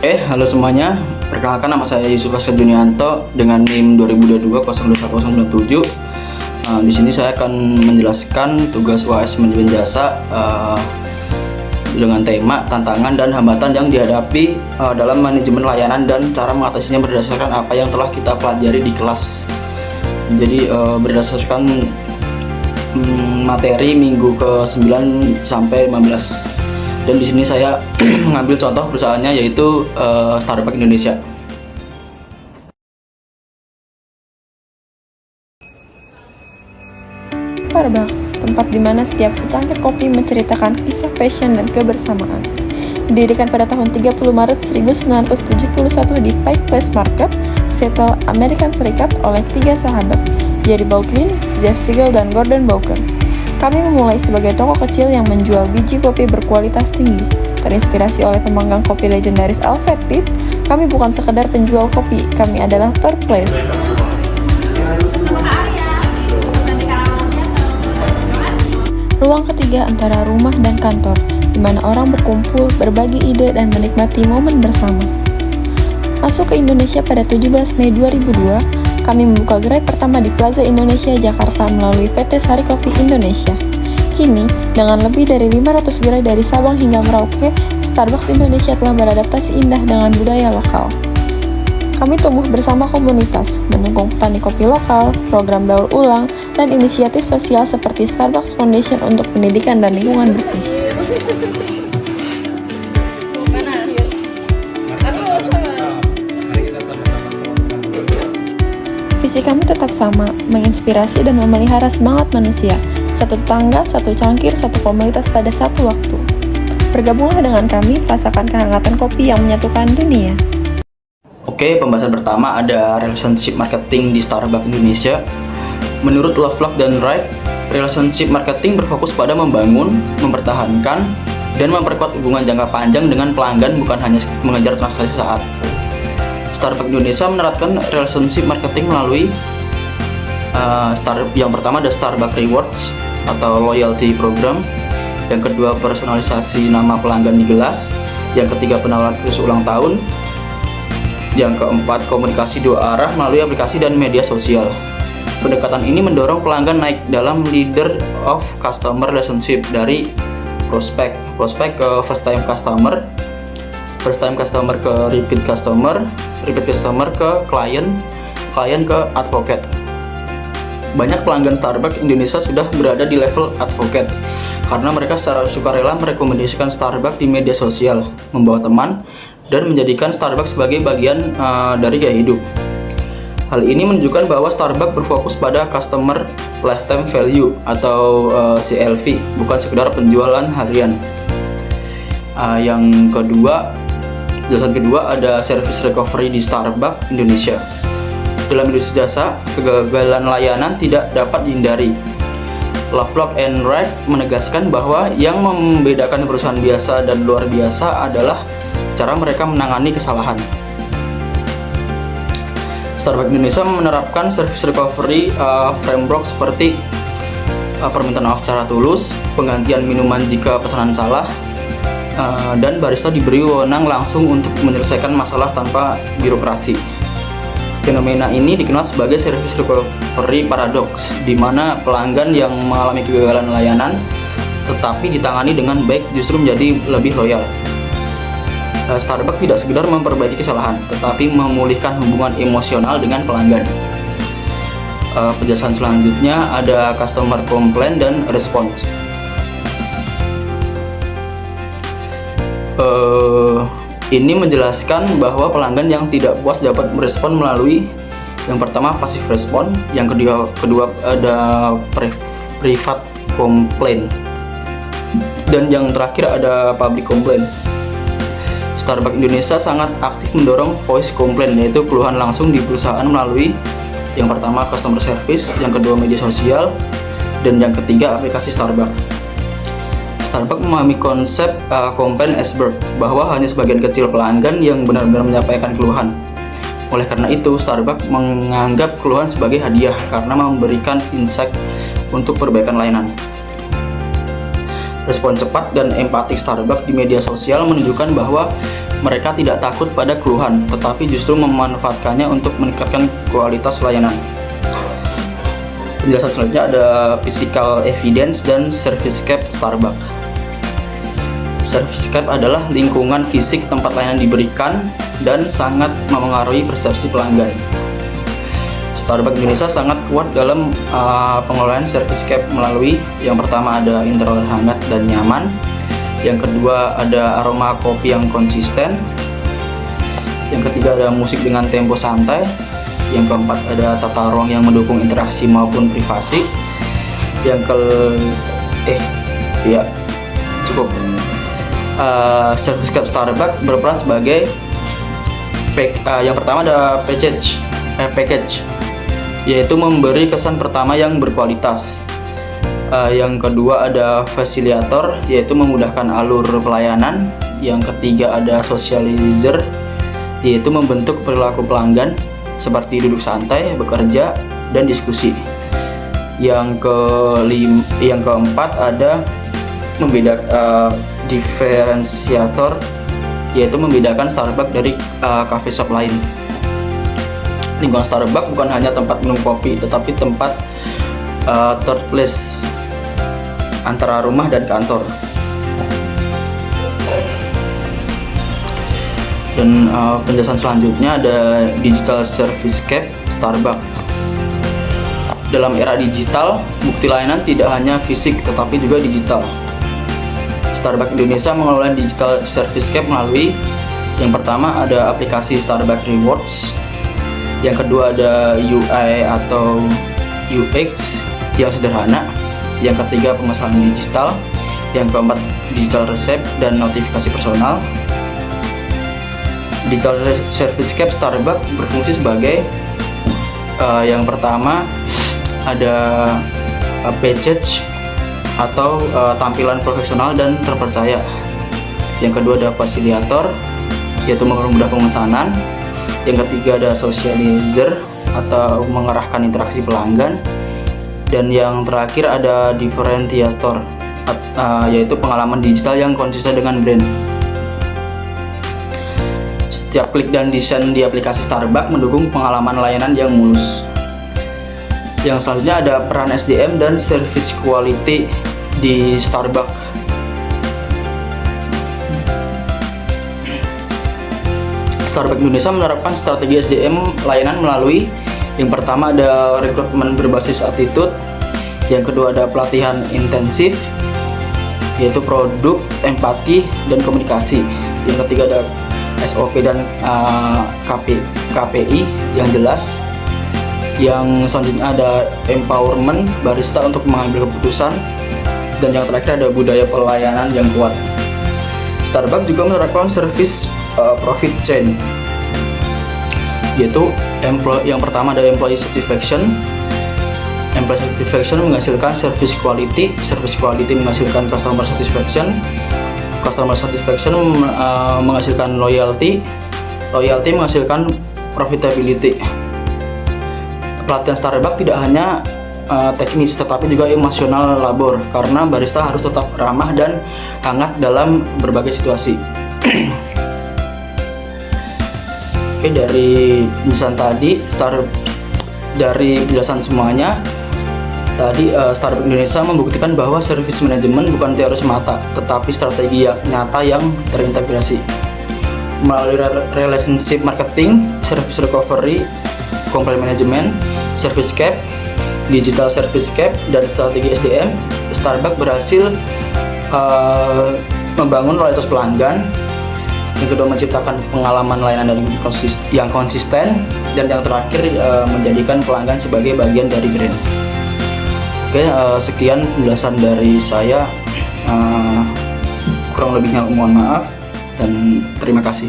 Halo semuanya. Perkenalkan, nama saya Yusuf Hasan Junianto dengan NIM 2022-021097. Di sini saya akan menjelaskan tugas UAS manajemen jasa dengan tema tantangan dan hambatan yang dihadapi dalam manajemen layanan dan cara mengatasinya berdasarkan apa yang telah kita pelajari di kelas. Jadi berdasarkan materi minggu ke-9 sampai 15. Dan di sini saya mengambil contoh perusahaannya, yaitu Starbucks Indonesia. Starbucks, tempat di mana setiap secangkir kopi menceritakan kisah passion dan kebersamaan. Didirikan pada tahun 30 Maret 1971 di Pike Place Market, Seattle, Amerika Serikat oleh 3 sahabat, Jerry Baldwin, Jeff Siegel, dan Gordon Bowker. Kami memulai sebagai toko kecil yang menjual biji kopi berkualitas tinggi. Terinspirasi oleh pemanggang kopi legendaris Alfred Pitt, kami bukan sekedar penjual kopi, kami adalah third place. Ruang ketiga antara rumah dan kantor, di mana orang berkumpul, berbagi ide, dan menikmati momen bersama. Masuk ke Indonesia pada 17 Mei 2002, kami membuka gerai pertama di Plaza Indonesia, Jakarta melalui PT Sari Kopi Indonesia. Kini, dengan lebih dari 500 gerai dari Sabang hingga Merauke, Starbucks Indonesia telah beradaptasi indah dengan budaya lokal. Kami tumbuh bersama komunitas, mendukung petani kopi lokal, program daur ulang, dan inisiatif sosial seperti Starbucks Foundation untuk pendidikan dan lingkungan bersih. Visi kami tetap sama, menginspirasi dan memelihara semangat manusia. Satu tetangga, satu cangkir, satu komunitas pada satu waktu. Bergabunglah dengan kami, rasakan kehangatan kopi yang menyatukan dunia. Pembahasan pertama ada relationship marketing di Starbucks Indonesia. Menurut Lovelock dan Wright, relationship marketing berfokus pada membangun, mempertahankan, dan memperkuat hubungan jangka panjang dengan pelanggan, bukan hanya mengejar transaksi saat. Starbucks Indonesia menerapkan relationship marketing melalui yang pertama ada Starbucks Rewards atau loyalty program, yang kedua personalisasi nama pelanggan di gelas, yang ketiga penawaran khusus ulang tahun, yang keempat komunikasi dua arah melalui aplikasi dan media sosial. Pendekatan ini mendorong pelanggan naik dalam leader of customer relationship dari prospek ke first time customer ke repeat customer ke klien ke advocate. Banyak pelanggan Starbucks Indonesia sudah berada di level advocate karena mereka secara sukarela merekomendasikan Starbucks di media sosial, membawa teman, dan menjadikan Starbucks sebagai bagian dari gaya hidup. Hal ini menunjukkan bahwa Starbucks berfokus pada customer lifetime value atau CLV, bukan sekedar penjualan harian. Jelasan kedua ada service recovery di Starbucks Indonesia. Dalam industri jasa, kegagalan layanan tidak dapat dihindari. Lovelock and Wright menegaskan bahwa yang membedakan perusahaan biasa dan luar biasa adalah cara mereka menangani kesalahan. Starbucks Indonesia menerapkan service recovery framework seperti permintaan maaf secara tulus, penggantian minuman jika pesanan salah, dan barista diberi wewenang langsung untuk menyelesaikan masalah tanpa birokrasi. Fenomena ini dikenal sebagai service recovery paradox, di mana pelanggan yang mengalami kegagalan layanan tetapi ditangani dengan baik justru menjadi lebih loyal. Starbucks tidak sekedar memperbaiki kesalahan, tetapi memulihkan hubungan emosional dengan pelanggan. Penjelasan selanjutnya ada customer complaint dan response. Ini menjelaskan bahwa pelanggan yang tidak puas dapat merespon melalui yang pertama passive response, yang kedua ada private complaint, dan yang terakhir ada public complaint. Starbucks Indonesia sangat aktif mendorong voice complaint, yaitu keluhan langsung di perusahaan melalui yang pertama customer service, yang kedua media sosial, dan yang ketiga aplikasi Starbucks. Starbucks memahami konsep complaint iceberg, bahwa hanya sebagian kecil pelanggan yang benar-benar menyampaikan keluhan. Oleh karena itu, Starbucks menganggap keluhan sebagai hadiah karena memberikan insight untuk perbaikan layanan. Respon cepat dan empatik Starbucks di media sosial menunjukkan bahwa mereka tidak takut pada keluhan, tetapi justru memanfaatkannya untuk meningkatkan kualitas layanan. Penjelasan selanjutnya ada physical evidence dan servicescape Starbucks. Servicescape adalah lingkungan fisik tempat layanan diberikan dan sangat memengaruhi persepsi pelanggan. Starbucks Indonesia sangat kuat dalam pengelolaan servicescape melalui yang pertama ada interior hangat dan nyaman, yang kedua ada aroma kopi yang konsisten, yang ketiga ada musik dengan tempo santai, yang keempat ada tata ruang yang mendukung interaksi maupun privasi, yang cukup. Servicescape Starbucks berperan sebagai yang pertama ada package, yaitu memberi kesan pertama yang berkualitas. Yang kedua ada facilitator, yaitu memudahkan alur pelayanan. Yang ketiga ada socializer, yaitu membentuk perilaku pelanggan seperti duduk santai, bekerja, dan diskusi. Yang keempat ada differentiator, yaitu membedakan Starbucks dari cafe shop lain. Lingkungan Starbucks bukan hanya tempat minum kopi, tetapi tempat third place antara rumah dan kantor. Dan penjelasan selanjutnya ada digital servicescape Starbucks. Dalam era digital, bukti layanan tidak hanya fisik tetapi juga digital. Starbucks Indonesia mengelola digital servicescape melalui yang pertama ada aplikasi Starbucks Rewards, yang kedua ada UI atau UX yang sederhana, yang ketiga pemesanan digital, yang keempat digital resep dan notifikasi personal. Digital servicescape Starbucks berfungsi sebagai yang pertama ada package atau tampilan profesional dan terpercaya. Yang kedua ada facilitator, yaitu mempermudah pemesanan. Yang ketiga ada socializer atau mengarahkan interaksi pelanggan. Dan yang terakhir ada differentiator, yaitu pengalaman digital yang konsisten dengan brand. Setiap klik dan desain di aplikasi Starbucks mendukung pengalaman layanan yang mulus. Yang selanjutnya ada peran SDM dan service quality di Starbucks. Starbucks Indonesia menerapkan strategi SDM layanan melalui yang pertama ada rekrutmen berbasis attitude, yang kedua ada pelatihan intensif, yaitu produk, empati, dan komunikasi. Yang ketiga ada SOP dan KPI yang jelas. Yang selanjutnya ada empowerment barista untuk mengambil keputusan, dan yang terakhir ada budaya pelayanan yang kuat. Starbucks juga menerapkan service profit chain, yaitu yang pertama ada employee satisfaction. Employee satisfaction menghasilkan service quality menghasilkan customer satisfaction menghasilkan loyalty menghasilkan profitability. Pelatihan Starbucks tidak hanya teknis tetapi juga emosional labor, karena barista harus tetap ramah dan hangat dalam berbagai situasi. Oke, dari penjelasan tadi, dari penjelasan semuanya tadi, Starbucks Indonesia membuktikan bahwa service management bukan teori semata, tetapi strategi yang nyata yang terintegrasi. Melalui relationship marketing, service recovery, complaint management, servicescape, digital servicescape, dan strategi SDM, Starbucks berhasil membangun loyalitas pelanggan. Yang kedua menciptakan pengalaman layanan yang konsisten, dan yang terakhir menjadikan pelanggan sebagai bagian dari brand. Oke, sekian penjelasan dari saya. Kurang lebihnya mohon maaf dan terima kasih.